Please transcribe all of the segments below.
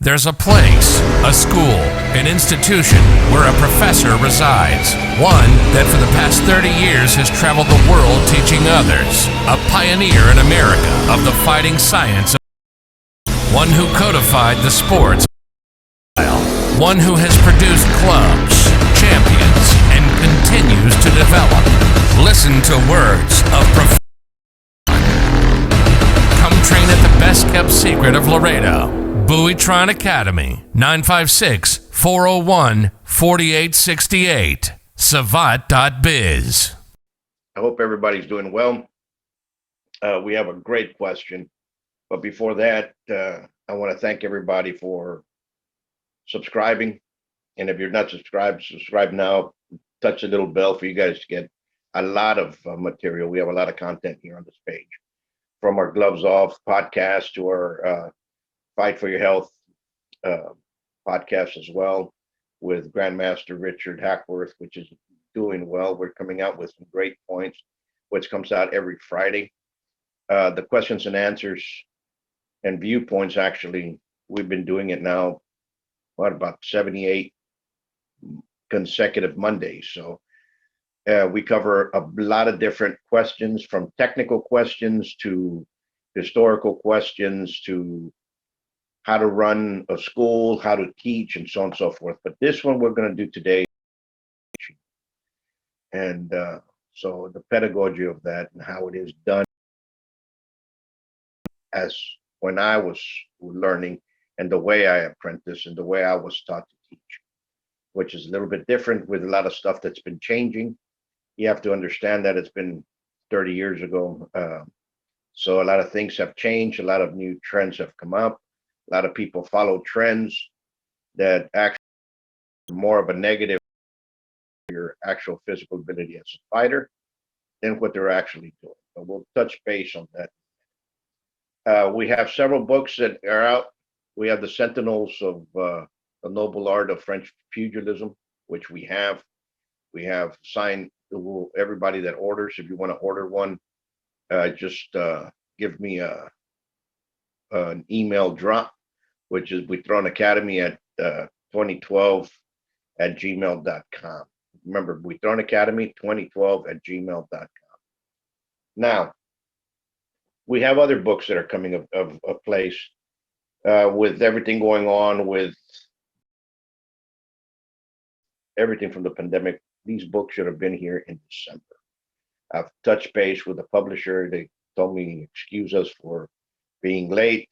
There's a place, a school, an institution where a professor resides. One that for the past 30 years has traveled the world teaching others. A pioneer in America of the fighting science. One who codified the sports. One who has produced clubs, champions, and continues to develop. Listen to words of Professor. Come train at the best kept secret of Laredo. Buitron Academy, 956-401-4868. Savate.biz. I hope everybody's doing well. We have a great question. But before that, I want to thank everybody for subscribing. And if you're not subscribed, subscribe now. Touch the little bell for you guys to get a lot of material. We have a lot of content here on this page. From our Gloves Off podcast to our Fight for Your Health podcast as well, with Grandmaster Richard Hackworth, which is doing well. We're coming out with some great points, which comes out every Friday. The questions and answers and viewpoints, actually, we've been doing it now, about 78 consecutive Mondays. So we cover a lot of different questions, from technical questions to historical questions to how to run a school, how to teach, and so on and so forth. But this one we're going to do today. And so the pedagogy of that and how it is done as when I was learning, and the way I apprenticed and the way I was taught to teach, which is a little bit different with a lot of stuff that's been changing. You have to understand that it's been 30 years ago. So a lot of things have changed. A lot of new trends have come up. A lot of people follow trends that actually are more of a negative for your actual physical ability as a fighter than what they're actually doing. But we'll touch base on that. We have several books that are out. We have the Sentinels of the Noble Art of French Pugilism, which we have. We have signed everybody that orders. If you want to order one, just give me an email drop, which is Buitron Academy at 2012@gmail.com. Remember, Buitron Academy 2012@gmail.com. Now, we have other books that are coming of place with everything going on with everything from the pandemic. These books should have been here in December. I've touched base with the publisher. They told me, excuse us for being late.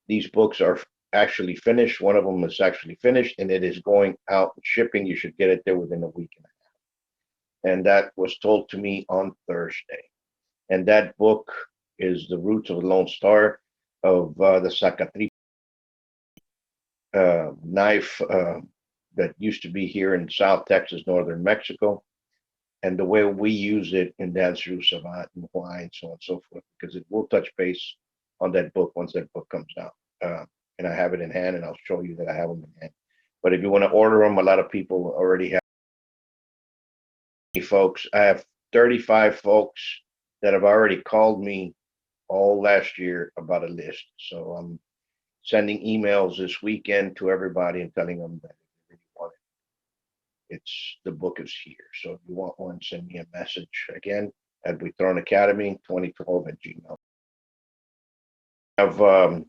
These books are actually finished. One of them is actually finished, and it is going out and shipping. You should get it there within a week and a half. And that was told to me on Thursday. And that book is The Roots of the Lone Star of the Zacatri knife that used to be here in South Texas, northern Mexico, and the way we use it in Dance through Savate and why, and so on and so forth, because it will touch base on that book once that book comes out. And I have it in hand, and I'll show you that I have them in hand. But if you want to order them, a lot of people already have. Folks, I have 35 folks that have already called me all last year about a list. So I'm sending emails this weekend to everybody and telling them that if they really want it, the book is here. So if you want one, send me a message again at Buitron Academy 2012@gmail. Have the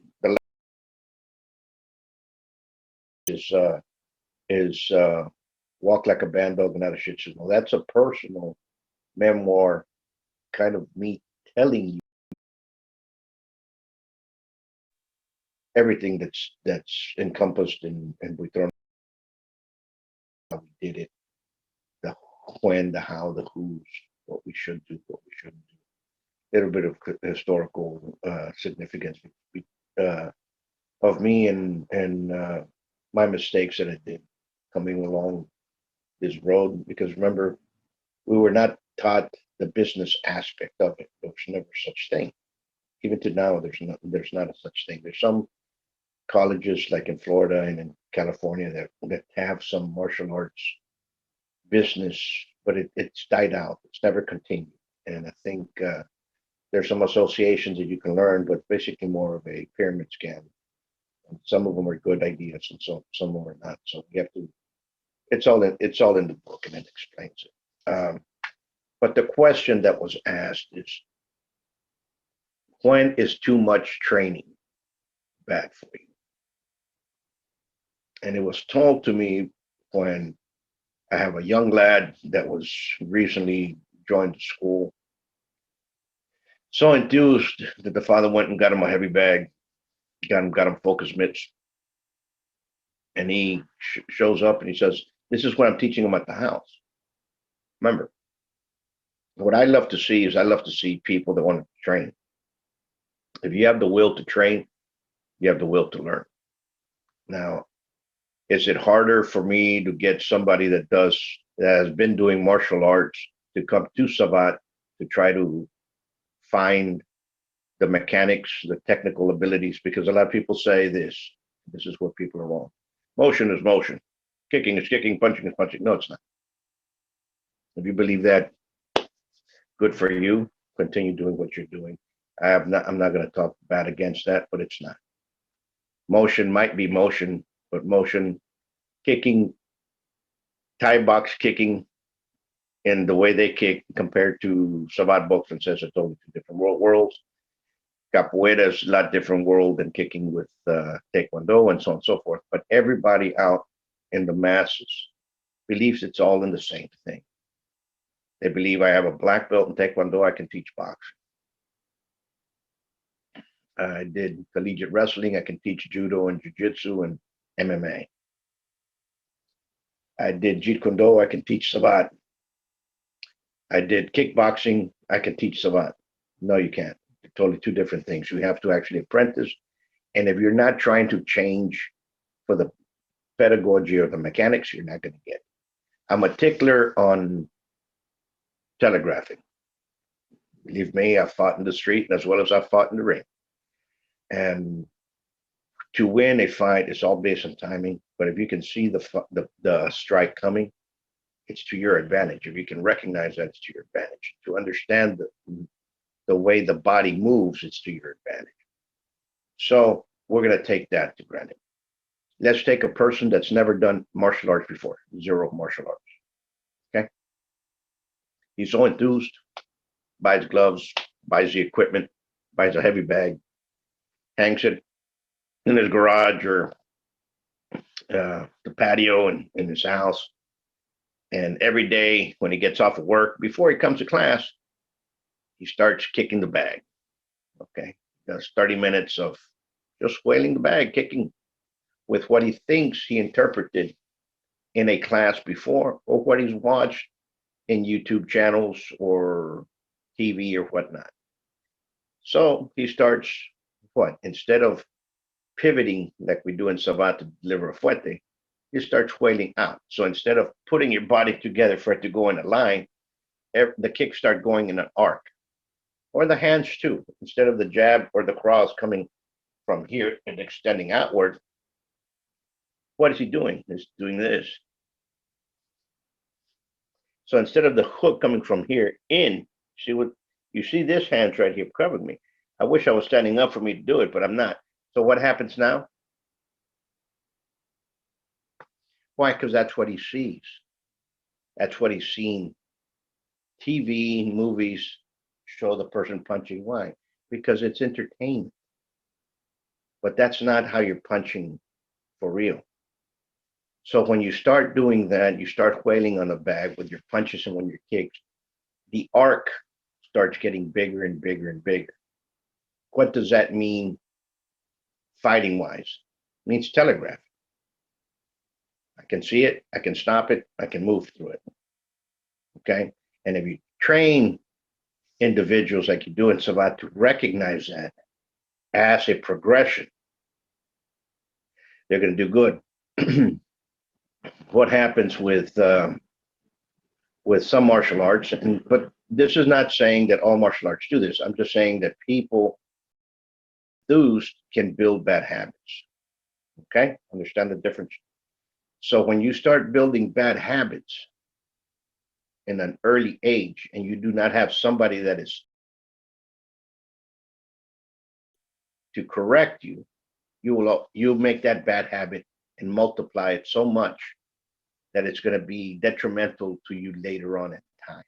is Walk Like a Band Dog, Not a Shih Tzu. Well, that's a personal memoir, kind of me telling you everything that's encompassed in Buitron. How we did it, the when, the how, the who's, what we should do, what we shouldn't do. A little bit of historical significance of me and my mistakes that I did coming along this road. Because remember, we were not taught the business aspect of it. There was never such thing. Even to now, there's not a such thing. There's some colleges like in Florida and in California that have some martial arts business, but it's died out. It's never continued. And I think there's some associations that you can learn, but basically more of a pyramid scheme Some of them are good ideas, and some of them are not. So you have to. It's all in the book, and it explains it. But the question that was asked is, when is too much training bad for you? And it was told to me when I have a young lad that was recently joined the school, so enthused that the father went and got him a heavy bag, got him focus mitts, and he shows up and he says, "This is what I'm teaching him at the house." Remember, what I love to see is I love to see people that want to train. If you have the will to train, you have the will to learn. Now, is it harder for me to get somebody that has been doing martial arts to come to Savate to try to find the mechanics, the technical abilities? Because a lot of people say this is where people are wrong. Motion is motion. Kicking is kicking, punching is punching. No, it's not. If you believe that, good for you. Continue doing what you're doing. I'm not going to talk bad against that, but it's not. Motion might be motion, but motion, kicking, Thai box kicking, and the way they kick compared to Savate boxing says it's totally two different worlds. Capoeira is a lot different world than kicking with Taekwondo and so on and so forth. But everybody out in the masses believes it's all in the same thing. They believe I have a black belt in Taekwondo, I can teach boxing. I did collegiate wrestling, I can teach judo and jiu-jitsu and MMA. I did Jeet Kune Do, I can teach Savate. I did kickboxing, I can teach Savate. No, you can't. They're totally two different things. You have to actually apprentice. And if you're not trying to change for the pedagogy or the mechanics, you're not going to get it. I'm a tickler on telegraphing. Believe me, I've fought in the street as well as I've fought in the ring. And to win a fight, it's all based on timing. But if you can see the strike coming, it's to your advantage. If you can recognize that, it's to your advantage. To understand the way the body moves, it's to your advantage. So we're going to take that to granted. Let's take a person that's never done martial arts before, zero martial arts. Okay. He's so enthused, buys gloves, buys the equipment, buys a heavy bag, hangs it in his garage or the patio in his house. And every day when he gets off of work, before he comes to class, he starts kicking the bag. Okay. Does 30 minutes of just wailing the bag, kicking with what he thinks he interpreted in a class before or what he's watched in YouTube channels or TV or whatnot. So he starts instead of pivoting like we do in Savate to deliver a fuerte, he starts wailing out. So instead of putting your body together for it to go in a line, the kicks start going in an arc. Or the hands too. Instead of the jab or the cross coming from here and extending outward, what is he doing? He's doing this. So instead of the hook coming from here in, you see this hand's right here covering me. I wish I was standing up for me to do it, but I'm not. So what happens now? Why? Because that's what he sees. That's what he's seen. TV, movies show the person punching. Why? Because it's entertainment. But that's not how you're punching for real. So when you start doing that, you start wailing on the bag with your punches and when your kicks, the arc starts getting bigger and bigger and bigger. What does that mean fighting wise? It means telegraph. I can see it, I can stop it, I can move through it. Okay. And if you train individuals like you do in Savate to recognize that as a progression, they're going to do good. What happens with some martial arts, but this is not saying that all martial arts do this. I'm just saying that people enthused can build bad habits. Okay, understand the difference. So when you start building bad habits in an early age, and you do not have somebody that is to correct you, you'll make that bad habit and multiply it so much that it's going to be detrimental to you later on in time.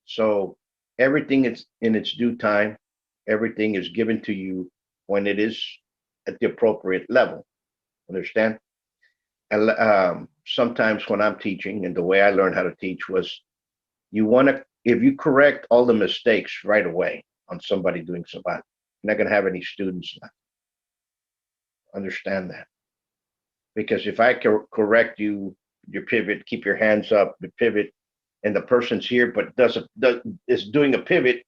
So everything is in its due time. Everything is given to you when it is at the appropriate level. Understand? And sometimes when I'm teaching, and the way I learned how to teach was, you want to, if you correct all the mistakes right away on somebody doing Savate, you're not going to have any students left. Understand that. Because if I correct you, your pivot, keep your hands up, the pivot, and the person's here but is doing a pivot,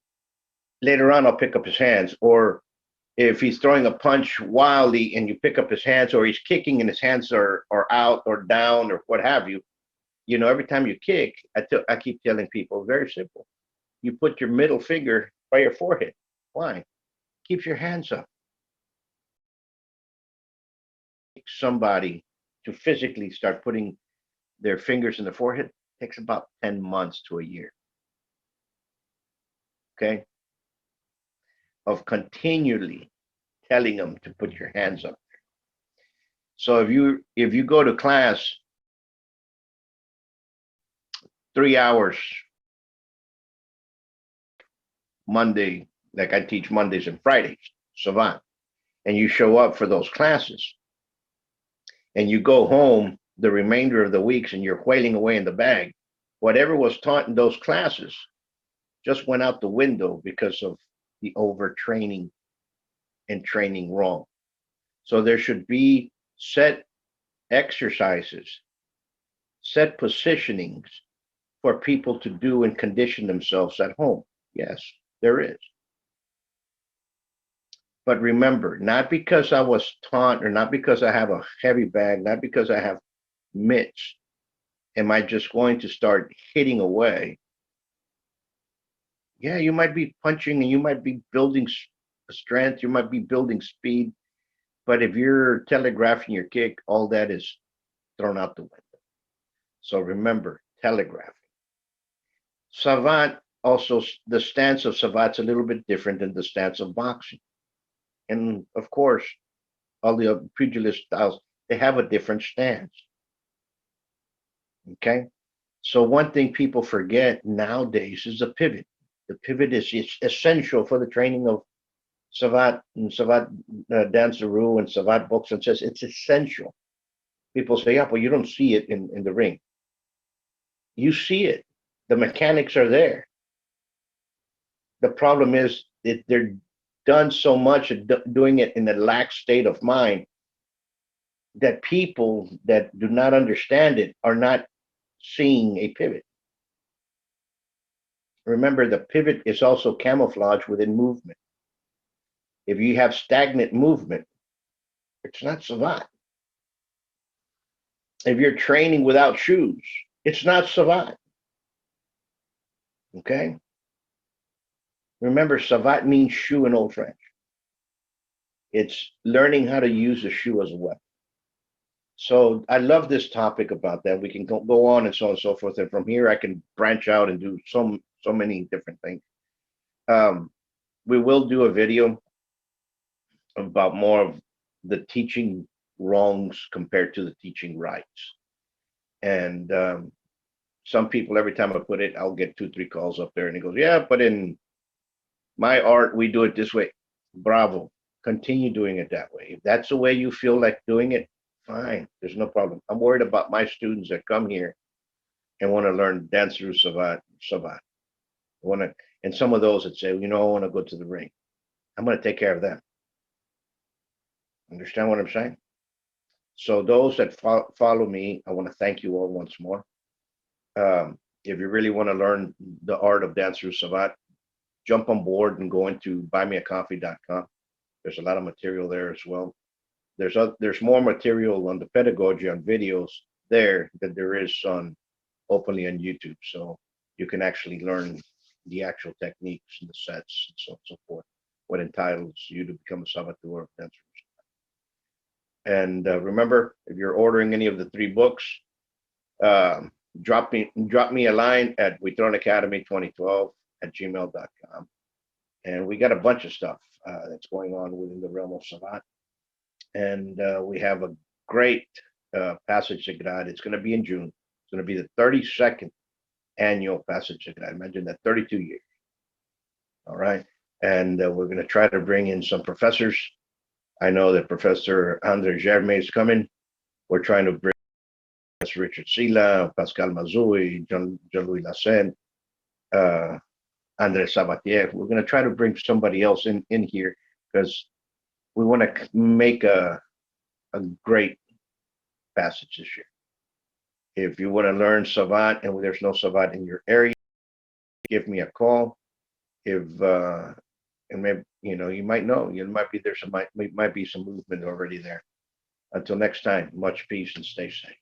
later on I'll pick up his hands. Or if he's throwing a punch wildly and you pick up his hands, or he's kicking and his hands are out or down or what have you, you know, every time you kick, I keep telling people, very simple. You put your middle finger by your forehead. Why? Keeps your hands up. Somebody to physically start putting their fingers in the forehead takes about 10 months to a year. Okay? Of continually telling them to put your hands up there. So if you go to class 3 hours Monday, like I teach Mondays and Fridays, Savate, and you show up for those classes, and you go home the remainder of the weeks and you're whaling away in the bag, whatever was taught in those classes just went out the window because of the overtraining and training wrong. So there should be set exercises, set positionings for people to do and condition themselves at home. Yes, there is. But remember, not because I was taught, or not because I have a heavy bag, not because I have mitts, am I just going to start hitting away. Yeah, you might be punching and you might be building strength, you might be building speed, but if you're telegraphing your kick, all that is thrown out the window. So remember, telegraphing. Savate also, the stance of Savate's a little bit different than the stance of boxing. And of course, all the pugilist styles, they have a different stance. Okay? So one thing people forget nowadays is the pivot. The pivot is essential for the training of Savate and Savate Dancerou and Savate books, and says it's essential. People say, yeah, but you don't see it in the ring. You see it. The mechanics are there. The problem is that they're done so much of doing it in a lax state of mind that people that do not understand it are not seeing a pivot. Remember, the pivot is also camouflage within movement. If you have stagnant movement, it's not Savate. If you're training without shoes, it's not Savate. Okay? Remember, Savate means shoe in Old French. It's learning how to use a shoe as a weapon. So I love this topic about that. We can go on and so on and so forth. And from here, I can branch out and do so many different things. We will do a video about more of the teaching wrongs compared to the teaching rights. And some people, every time I put it, I'll get 2-3 calls up there and it goes, yeah, but in my art, we do it this way. Bravo. Continue doing it that way. If that's the way you feel like doing it, fine. There's no problem. I'm worried about my students that come here and want to learn Dancerou Savate. And some of those that say, you know, I want to go to the ring. I'm going to take care of them. Understand what I'm saying? So those that follow me, I want to thank you all once more. If you really want to learn the art of Dancerou Savate, jump on board and go into buymeacoffee.com. There's a lot of material there as well. There's more material on the pedagogy on videos there than there is on openly on YouTube. So you can actually learn the actual techniques and the sets and so on and so forth, what entitles you to become a saboteur of Dancerou. And remember, if you're ordering any of the 3 books, drop me a line at buitronacademy2012@gmail.com. And we got a bunch of stuff that's going on within the realm of Savate. and we have a great Passage de Grade. It's going to be in June. It's going to be the 32nd annual Passage de Grade. Imagine that, 32 years. All right. And we're going to try to bring in some professors. I know that Professor Andre Germain is coming. We're trying to bring Professor Richard Sila, Pascal Mazui, Jean-Louis Lassen, Andre Sabatier. We're going to try to bring somebody else in here because we want to make a great passage this year. If you want to learn Savate and there's no Savate in your area, give me a call. If and maybe you might know, might be some movement already there. Until next time, much peace and stay safe.